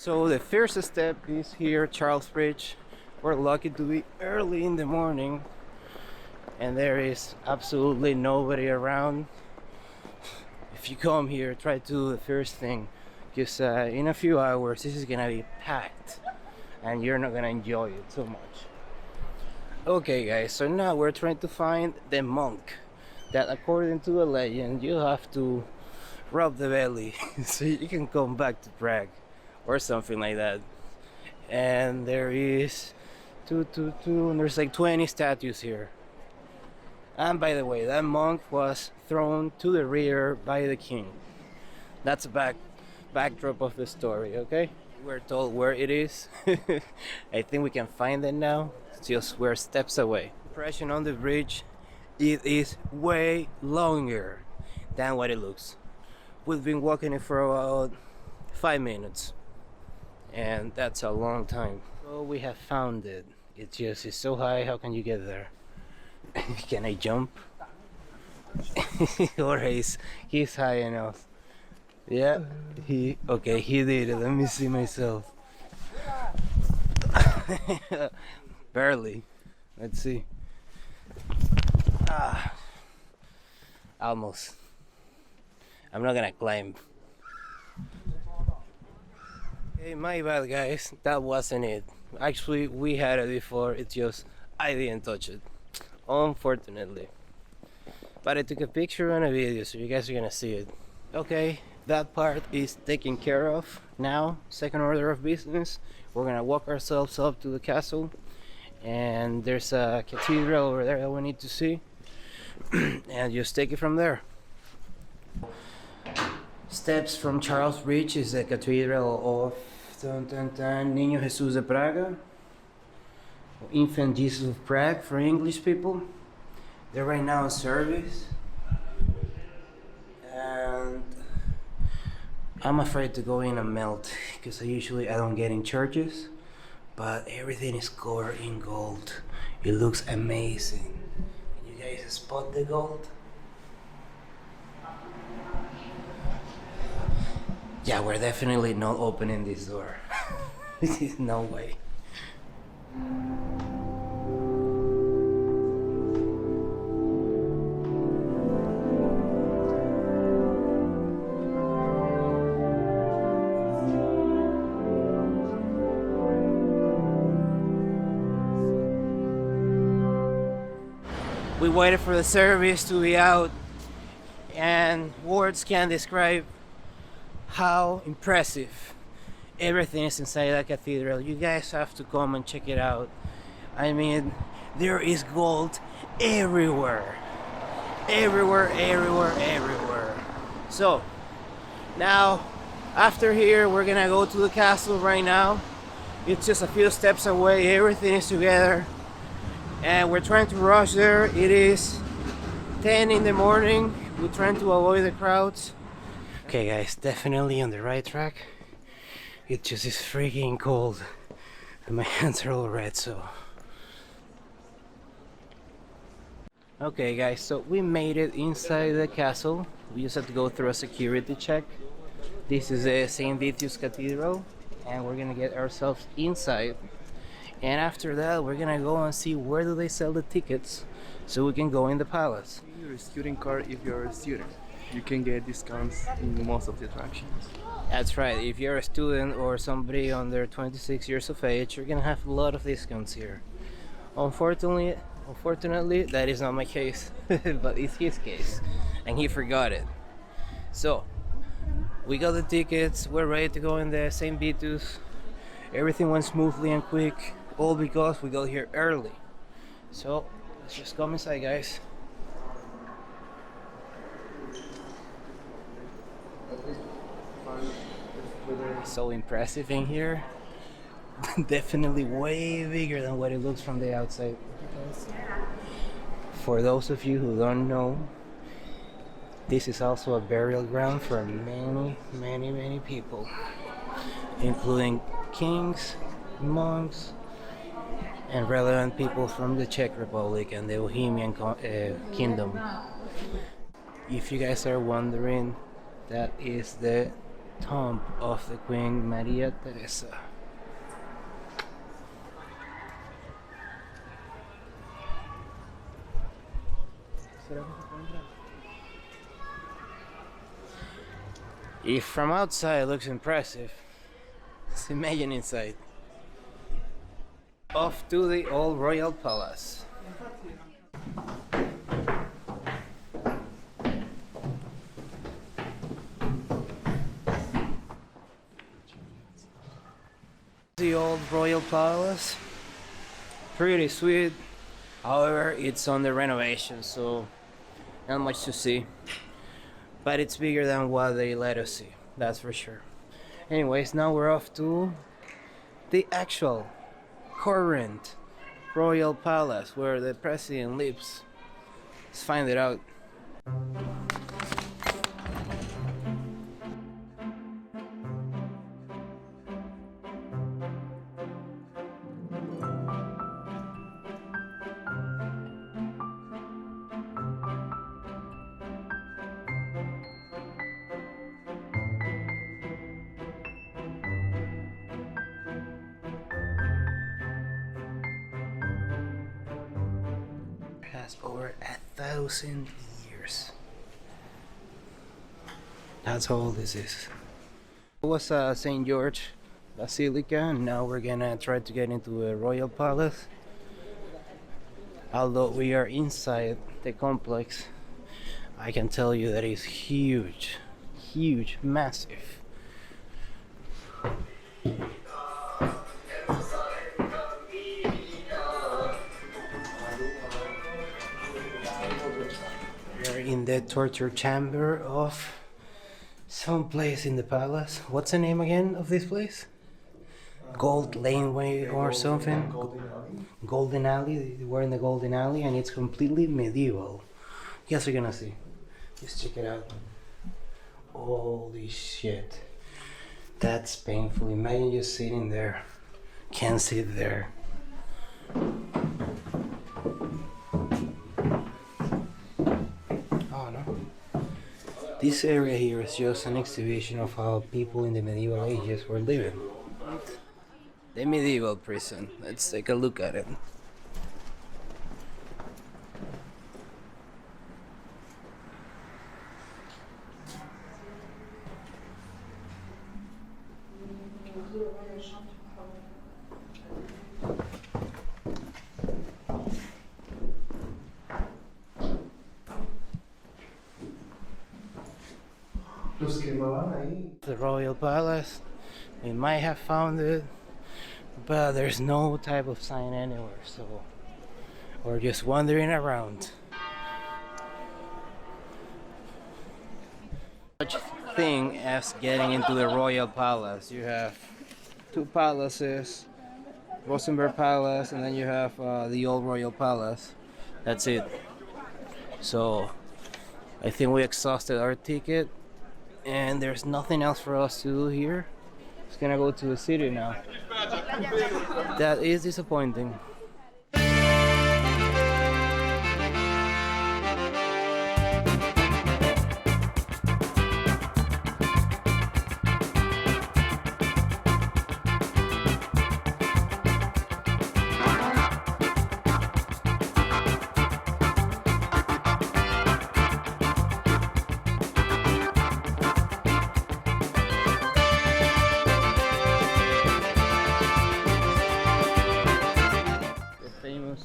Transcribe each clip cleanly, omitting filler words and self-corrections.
So the first step is here, Charles Bridge. We're lucky to be early in the morning and there is absolutely nobody around. If you come here, try to do the first thing, because in a few hours this is gonna be packed and you're not gonna enjoy it so much. Okay guys, so now we're trying to find the monk that, according to the legend, you have to rub the belly so you can come back to Prague or something like that. And there is and there's like 20 statues here. And by the way, that monk was thrown to the rear by the king. That's a backdrop of the story, okay? We're told where it is. I think we can find it now. It's just we're steps away. Impression on the bridge, it is way longer than what it looks. We've been walking it for about 5 minutes, and that's a long time. So we have found it. It's just, it's so high, how can you get there? Can I jump? Or he's high enough. Yeah, he did it. Let me see myself. Barely. Let's see. Almost. I'm not gonna climb. Hey, my bad guys, that wasn't it. Actually, we had it before, it's just I didn't touch it, unfortunately. But I took a picture and a video, so you guys are gonna see it. Okay, that part is taken care of. Now, second order of business, we're gonna walk ourselves up to the castle, and there's a cathedral over there that we need to see, and just take it from there. Steps from Charles Bridge is the Cathedral of Niño Jesús de Praga, Infant Jesus of Prague for English people. They're right now in service, and I'm afraid to go in and melt because I don't get in churches, but everything is covered in gold. It looks amazing. Can you guys spot the gold? Yeah, we're definitely not opening this door. No way. We waited for the service to be out, and words can't describe how impressive everything is inside that cathedral. You guys have to come and check it out. I mean, there is gold everywhere. Everywhere. So, now, after here, we're gonna go to the castle right now. It's just a few steps away, everything is together. And we're trying to rush there. It is 10 in the morning. We're trying to avoid the crowds. Okay guys, definitely on the right track. It just is freaking cold and my hands are all red, so. Okay guys, so we made it inside the castle. We just have to go through a security check. This is the St. Vitus Cathedral, and we're gonna get ourselves inside. And after that, we're gonna go and see where do they sell the tickets so we can go in the palace. Your student card, if you're a student, you can get discounts in most of the attractions. That's right, if you're a student or somebody under 26 years of age, you're gonna have a lot of discounts here. Unfortunately, that is not my case, but it's his case, and he forgot it. So, we got the tickets, we're ready to go in the St. Vitus. Everything went smoothly and quick, all because we got here early. So, let's just come inside, guys. So impressive in here. Definitely way bigger than what it looks from the outside. For those of you who don't know, this is also a burial ground for many people, including kings, monks, and relevant people from the Czech Republic and the Bohemian Kingdom. If you guys are wondering, that is the tomb of the Queen Maria Teresa. If from outside it looks impressive, just imagine inside. Off to the old royal palace. The old royal palace, pretty sweet. However, it's under renovation, so not much to see. But it's bigger than what they let us see, that's for sure. Anyways, now we're off to the actual current royal palace where the president lives. Let's find it out. Has over 1,000 years. That's how old this is. It was St. George Basilica, and now we're gonna try to get into a royal palace. Although we are inside the complex, I can tell you that it's huge, huge, massive. In the torture chamber of some place in the palace. What's the name again of this place? Gold Laneway or something? Golden Alley. We're in the Golden Alley and it's completely medieval. You guys are gonna see. Just check it out. Holy shit. That's painful. Imagine just sitting there. Can't sit there. This area here is just an exhibition of how people in the medieval ages were living. The medieval prison. Let's take a look at it. The royal palace. We might have found it, but there's no type of sign anywhere, so we're just wandering around. Such thing as getting into the royal palace. You have two palaces, Rosenberg Palace, and then you have the old royal palace. That's it. So I think we exhausted our ticket and there's nothing else for us to do here. It's gonna go to the city now. That is disappointing.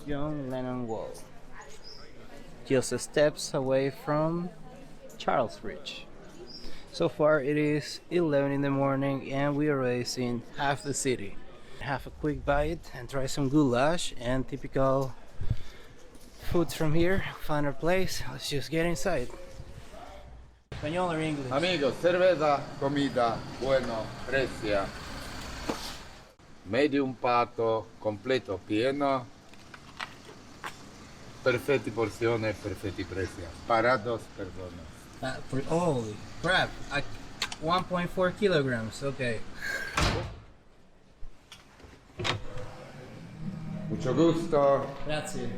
Young Lennon wall, just steps away from Charles Bridge. So far it is 11 in the morning and we already seen half the city. Have a quick bite and try some goulash and typical foods from here. Find our place. Let's just get inside. Español or English? Amigos, cerveza, comida, bueno, precia. Medium pato, completo, pieno. Perfetti porzione, perfetti preci. Para dos personas. Holy crap! 1.4 kilograms. Okay. Mucho gusto. Grazie.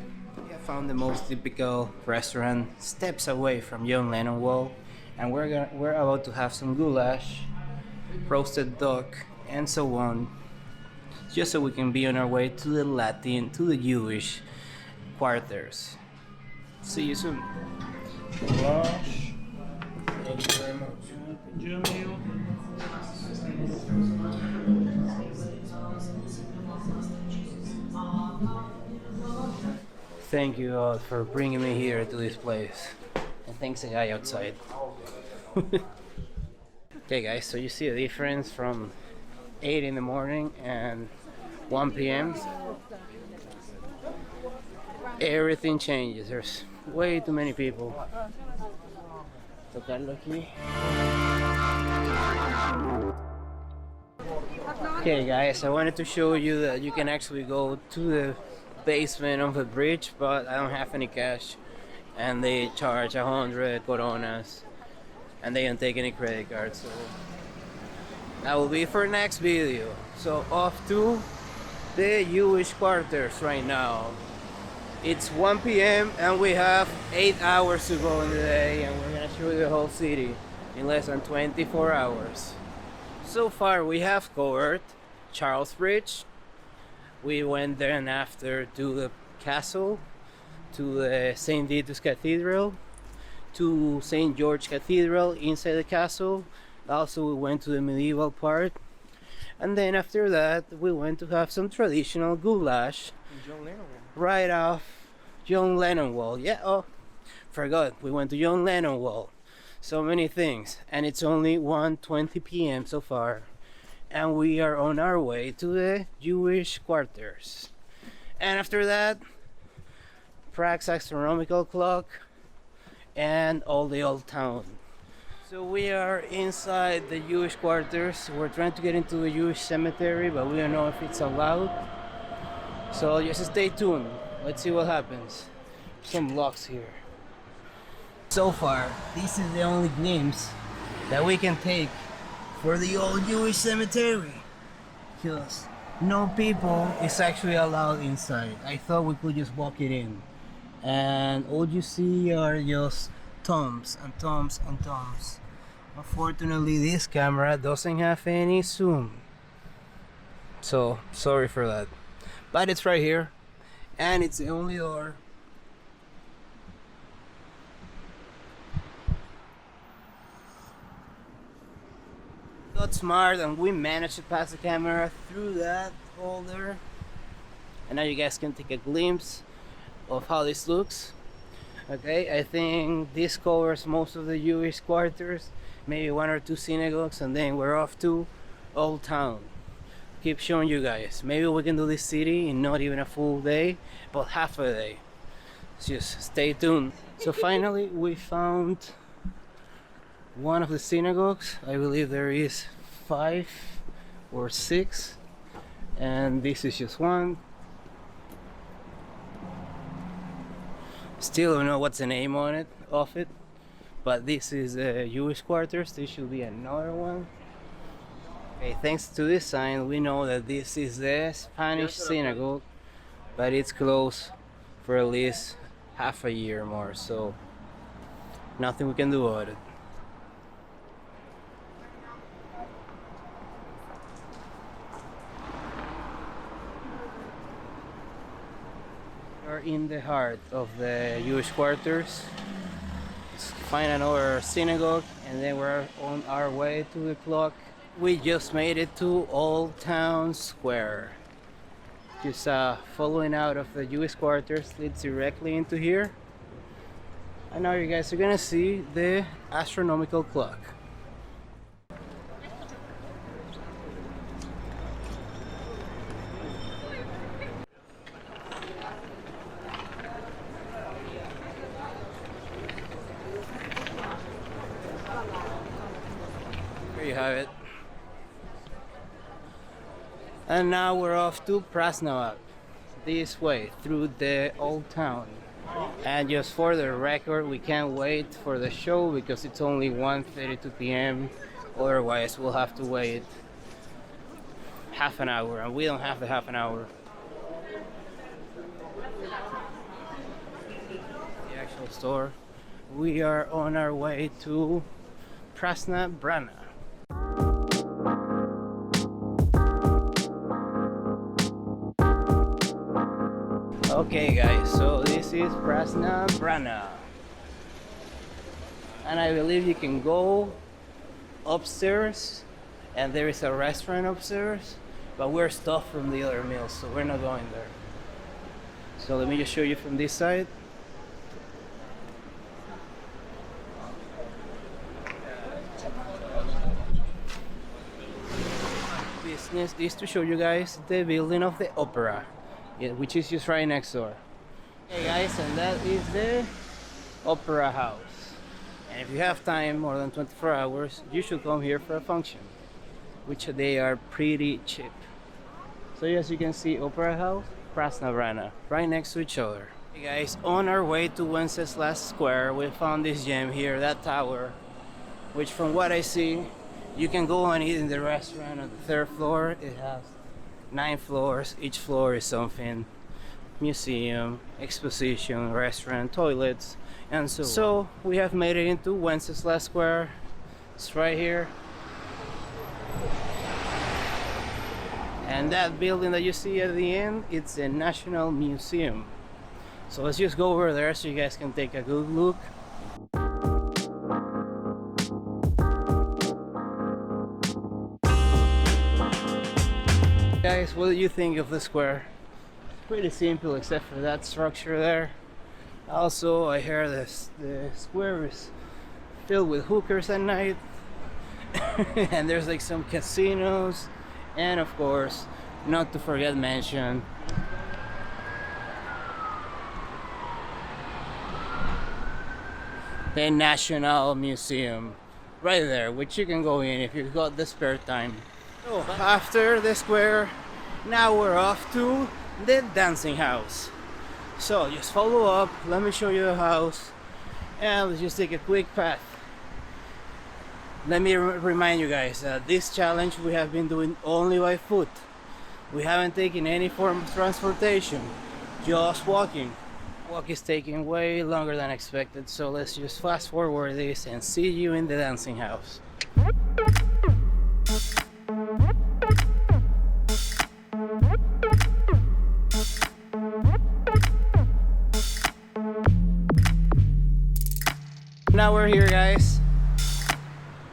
I found the most typical restaurant steps away from Young Lennon Wall, and we're about to have some goulash roasted duck, and so on, just so we can be on our way to the Latin, to the Jewish quarters. See you soon. Goulash. Thank you very much. Thank you all for bringing me here to this place. And thanks the guy outside. Okay guys, so you see a difference from 8 in the morning and 1 p.m. Everything changes. There's way too many people. Tocarlo aquí. Okay guys, I wanted to show you that you can actually go to the basement of the bridge, but I don't have any cash and they charge 100 coronas and they don't take any credit cards, so that will be for next video. So off to the Jewish quarters right now. It's 1 p.m. and we have 8 hours to go in the day, and we're gonna show you the whole city in less than 24 hours. So far we have covered Charles Bridge. We went then after to the castle, to the St. Vitus Cathedral, to St. George Cathedral inside the castle. Also we went to the medieval part, and then after that we went to have some traditional goulash right off John Lennon Wall. Yeah, oh, forgot, we went to John Lennon Wall. So many things, and it's only 1:20 p.m. so far, and we are on our way to the Jewish quarters. And after that, Prague's astronomical clock and all the old town. So we are inside the Jewish quarters. We're trying to get into the Jewish cemetery, but we don't know if it's allowed. So just stay tuned. Let's see what happens. Some locks here. So far, this is the only glimpse that we can take for the old Jewish cemetery, because no people is actually allowed inside. I thought we could just walk it in, and all you see are just tombs and tombs and tombs. Unfortunately, this camera doesn't have any zoom, so sorry for that, but it's right here and it's the only door. Got smart and we managed to pass the camera through that hole there, and now you guys can take a glimpse of how this looks. Okay, I think this covers most of the Jewish quarters, maybe 1 or 2 synagogues, and then we're off to Old Town. Keep showing you guys. Maybe we can do this city in not even a full day, but half a day. Just stay tuned. So finally we found one of the synagogues. I believe there is 5 or 6, and this is just one. Still don't know what's the name on it, of it, but this is Jewish quarters. This should be another one. Okay, thanks to this sign we know that this is the Spanish synagogue, but it's closed for at least half a year more, so nothing we can do about it. We're in the heart of the Jewish quarters. Let's find another synagogue, and then we're on our way to the clock. We just made it to Old Town Square. Just following out of the Jewish quarters leads directly into here. And now you guys are gonna see the astronomical clock. There you have it. And now we're off to Prasna, this way through the old town. And just for the record, we can't wait for the show because it's only 1:32 p.m. Otherwise we'll have to wait half an hour, and we don't have the half an hour. The actual store. We are on our way to Prasna Brana. Okay guys, so this is Prasna Brana. And I believe you can go upstairs and there is a restaurant upstairs, but we're stuffed from the other meals, so we're not going there. So let me just show you from this side. Business is to show you guys the building of the opera, which is just right next door. Hey guys, and that is the opera house. And if you have time, more than 24 hours, you should come here for a function, which they are pretty cheap. So as you can see, opera house, Prasna Brana, right next to each other. Hey guys, on our way to Wenceslas Square, we found this gem here, that tower, which from what I see, you can go and eat in the restaurant on the 3rd floor. It has 9 floors, each floor is something. Museum, exposition, restaurant, toilets, and so on. So we have made it into Wenceslas Square. It's right here. And that building that you see at the end, it's a National Museum. So let's just go over there so you guys can take a good look. Guys, what do you think of the square? It's pretty simple except for that structure there. Also, I hear this, the square is filled with hookers at night. And there's like some casinos. And of course, not to forget mention, the National Museum right there, which you can go in if you've got the spare time. So after the square, now we're off to the dancing house. So just follow up, let me show you the house, and let's just take a quick path. Let me remind you guys that this challenge we have been doing only by foot. We haven't taken any form of transportation, just walking. Walk is taking way longer than expected, so let's just fast forward this and see you in the dancing house. Now we're here, guys,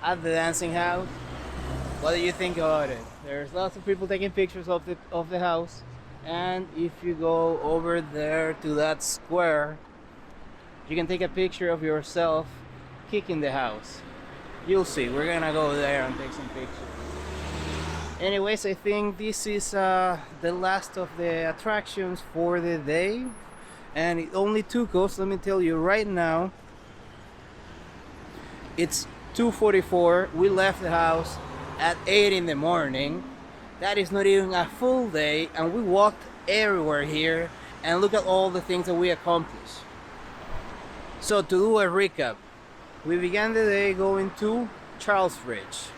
at the dancing house. What do you think about it? There's lots of people taking pictures of the house, and if you go over there to that square, you can take a picture of yourself kicking the house. You'll see. We're gonna go there and take some pictures. Anyways, I think this is the last of the attractions for the day, and it only took us, let me tell you right now, it's 2:44. We left the house at 8 in the morning. That is not even a full day, and we walked everywhere here, and look at all the things that we accomplished. So to do a recap, we began the day going to Charles Bridge.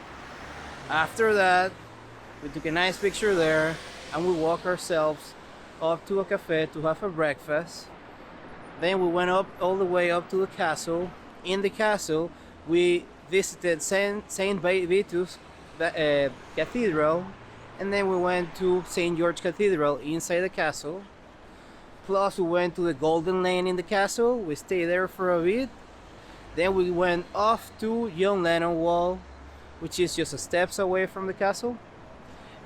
After that, we took a nice picture there, and we walked ourselves up to a cafe to have a breakfast. Then we went up all the way up to the castle. In the castle, we visited Saint Vitus Cathedral, and then we went to St. George Cathedral inside the castle. Plus we went to the Golden Lane in the castle. We stayed there for a bit. Then we went off to John Lennon Wall, which is just a steps away from the castle.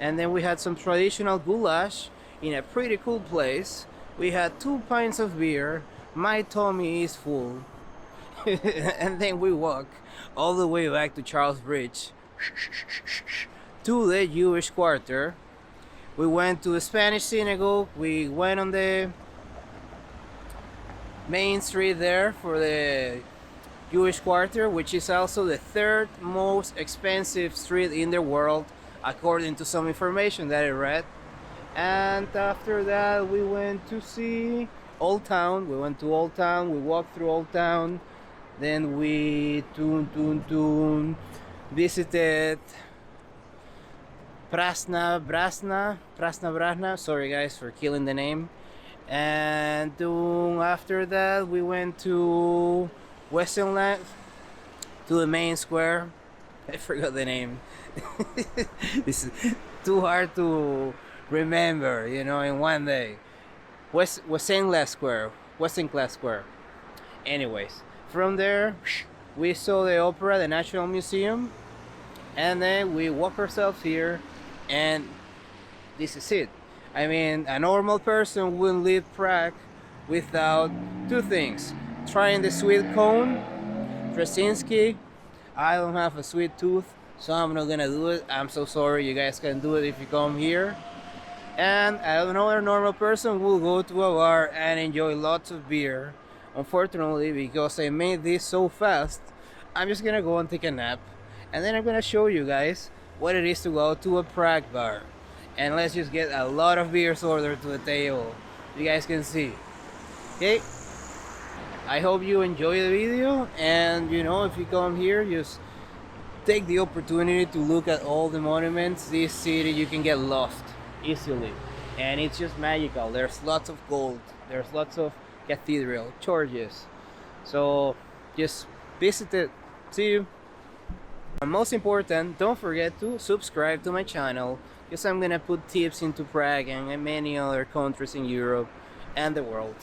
And then we had some traditional goulash in a pretty cool place. We had 2 pints of beer. My tummy is full. And then we walk all the way back to Charles Bridge to the Jewish quarter. We went to the Spanish Synagogue. We went on the main street there for the Jewish quarter, which is also the 3rd most expensive street in the world, according to some information that I read. And after that, we went to see Old Town. We went to Old Town. We walked through Old Town. Then we visited Prasna Brana. Sorry guys for killing the name. And after that we went to Westernland, to the main square. I forgot the name. This is too hard to remember, you know, in one day. Wenceslas Square. Wenceslas Square. Anyways, from there we saw the opera, the National Museum, and then we walk ourselves here, and this is it. I mean, a normal person wouldn't leave Prague without two things: trying the sweet cone, Krasinski. I don't have a sweet tooth, so I'm not gonna do it. I'm so sorry. You guys can do it if you come here. And another normal person will go to a bar and enjoy lots of beer. Unfortunately, because I made this so fast, I'm just gonna go and take a nap, and then I'm gonna show you guys what it is to go to a Prague bar. And let's just get a lot of beers ordered to the table. You guys can see. Okay, I hope you enjoy the video, and you know, if you come here, just take the opportunity to look at all the monuments. This city, you can get lost easily, and it's just magical. There's lots of gold, there's lots of cathedral, churches, so just visit it. See you. And most important, don't forget to subscribe to my channel, because I'm gonna put tips into Prague and many other countries in Europe and the world.